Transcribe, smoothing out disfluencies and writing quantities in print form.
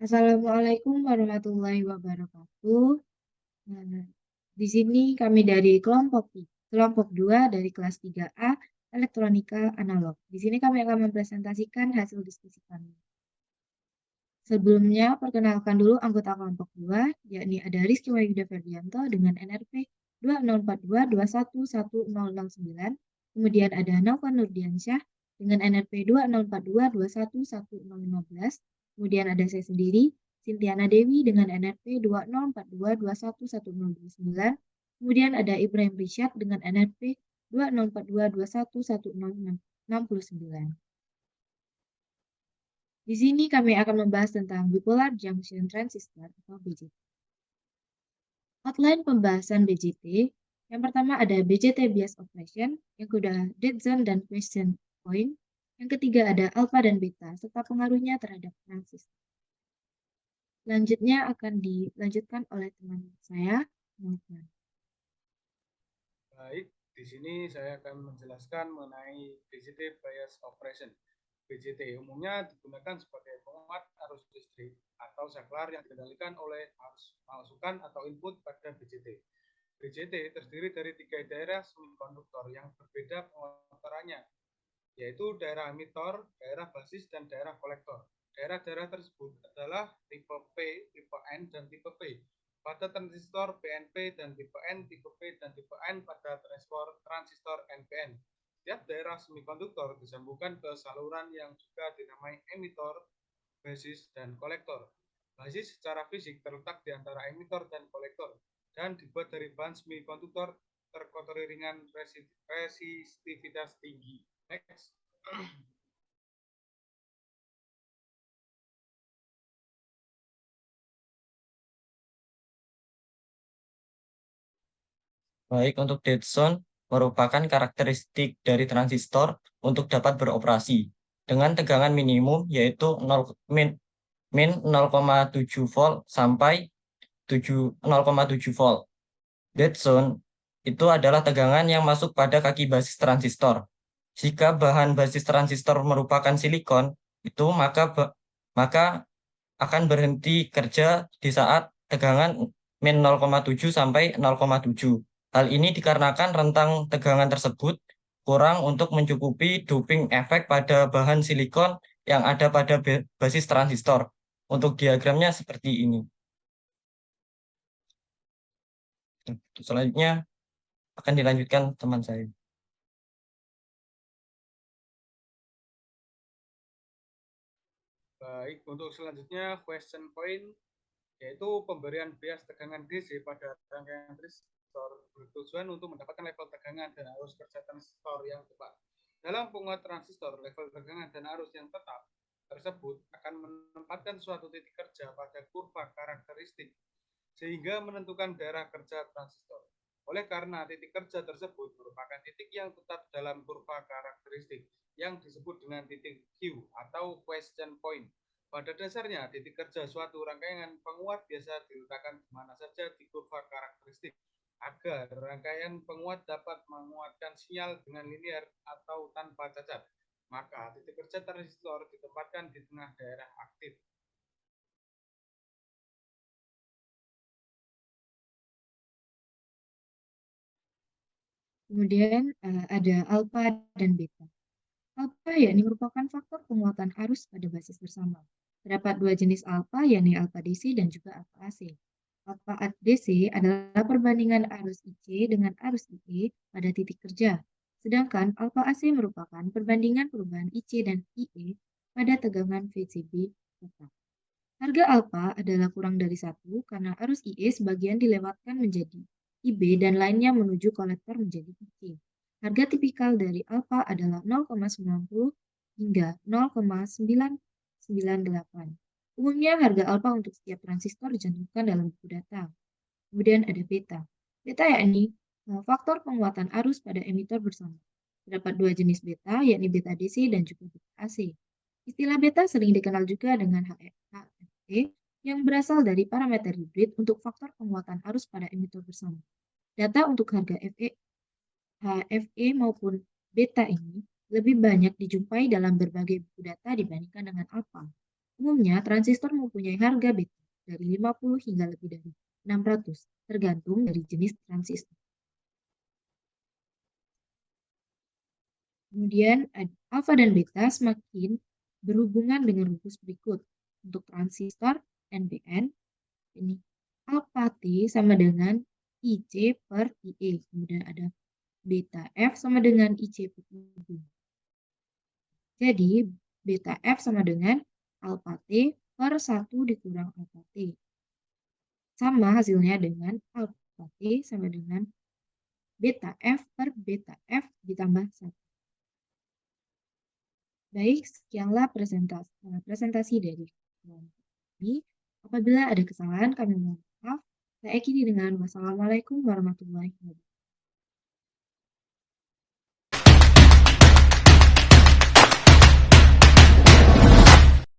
Assalamualaikum warahmatullahi wabarakatuh. Nah, di sini kami dari kelompok 2 dari kelas 3A Elektronika Analog. Di sini kami akan mempresentasikan hasil diskusi kami. Sebelumnya, perkenalkan dulu anggota kelompok 2, yakni ada Rizky Wahyuda Ferdianto dengan NRP 2042211009. Kemudian ada Naufal Nurdiansyah dengan NRP 2042211015. Kemudian ada saya sendiri, Sintiana Dewi dengan NRP 2042211029. Kemudian ada Ibrahim Rishad dengan NRP 2042211069. Di sini kami akan membahas tentang bipolar junction transistor atau BJT. Outline pembahasan BJT, yang pertama ada BJT bias operation, yang kedua dead zone dan question point, yang ketiga ada alpha dan beta, serta pengaruhnya terhadap transistor. Selanjutnya akan dilanjutkan oleh teman saya, Mohd. Baik, di sini saya akan menjelaskan mengenai BJT bias operation. BJT umumnya digunakan sebagai penguat arus listrik atau saklar yang dikendalikan oleh arus masukan atau input pada BJT. BJT terdiri dari 3 daerah semikonduktor yang berbeda pengotorannya, yaitu daerah emitor, daerah basis, dan daerah kolektor. Daerah-daerah tersebut adalah tipe P, tipe N, dan tipe P pada transistor PNP, dan tipe N, tipe P, dan tipe N pada transistor NPN. Setiap daerah semikonduktor disambungkan ke saluran yang juga dinamai emitor, basis, dan kolektor. Basis secara fisik terletak di antara emitor dan kolektor dan dibuat dari bahan semikonduktor terkotori ringan resistivitas tinggi. Next. Baik, untuk dead zone merupakan karakteristik dari transistor untuk dapat beroperasi dengan tegangan minimum yaitu 0,7 volt sampai 0,7 volt. Dead zone itu adalah tegangan yang masuk pada kaki basis transistor. Jika bahan basis transistor merupakan silikon, itu maka akan berhenti kerja di saat tegangan min 0,7 sampai 0,7. Hal ini dikarenakan rentang tegangan tersebut kurang untuk mencukupi doping efek pada bahan silikon yang ada pada basis transistor. Untuk diagramnya seperti ini. Selanjutnya akan dilanjutkan teman saya. Baik, untuk selanjutnya question point, yaitu pemberian bias tegangan DC pada rangkaian transistor bertujuan untuk mendapatkan level tegangan dan arus kerja transistor yang tepat. Dalam penguat transistor, level tegangan dan arus yang tetap tersebut akan menempatkan suatu titik kerja pada kurva karakteristik sehingga menentukan daerah kerja transistor. Oleh karena titik kerja tersebut merupakan titik yang tetap dalam kurva karakteristik yang disebut dengan titik Q atau question point. Pada dasarnya, titik kerja suatu rangkaian penguat biasa diletakkan di mana saja di kurva karakteristik agar rangkaian penguat dapat menguatkan sinyal dengan linear atau tanpa cacat. Maka titik kerja transistor ditempatkan di tengah daerah aktif. Kemudian ada alpha dan beta. Alpha yakni merupakan faktor penguatan arus pada basis bersama. Terdapat dua jenis alpha, yakni alpha DC dan juga alpha AC. Alpha DC adalah perbandingan arus IC dengan arus IE pada titik kerja. Sedangkan alpha AC merupakan perbandingan perubahan IC dan IE pada tegangan VCB tetap. Harga alpha adalah kurang dari 1 karena arus IE sebagian dilewatkan menjadi IB dan lainnya menuju kolektor menjadi IC. Harga tipikal dari alpha adalah 0,90 hingga 0,998. Umumnya harga alpha untuk setiap transistor dicantumkan dalam buku data. Kemudian ada beta. Beta yakni faktor penguatan arus pada emitor bersama. Terdapat dua jenis beta, yakni beta DC dan juga beta AC. Istilah beta sering dikenal juga dengan HFE yang berasal dari parameter hibrid untuk faktor penguatan arus pada emitor bersama. Data untuk harga HFE maupun beta ini lebih banyak dijumpai dalam berbagai buku data dibandingkan dengan alpha. Umumnya, transistor mempunyai harga beta dari 50 hingga lebih dari 600, tergantung dari jenis transistor. Kemudian, alfa dan beta semakin berhubungan dengan rumus berikut. Untuk transistor NPN, ini alfa T sama dengan IC per IE. Kemudian ada beta F sama dengan IC per IE. Jadi, beta F sama dengan alfa T per 1 dikurang alfa T. Sama hasilnya dengan alfa T sama dengan beta F per beta F ditambah 1. Baik, sekianlah presentasi dari kami. Apabila ada kesalahan, kami mohon maaf. Saya akhiri dengan wassalamualaikum warahmatullahi wabarakatuh.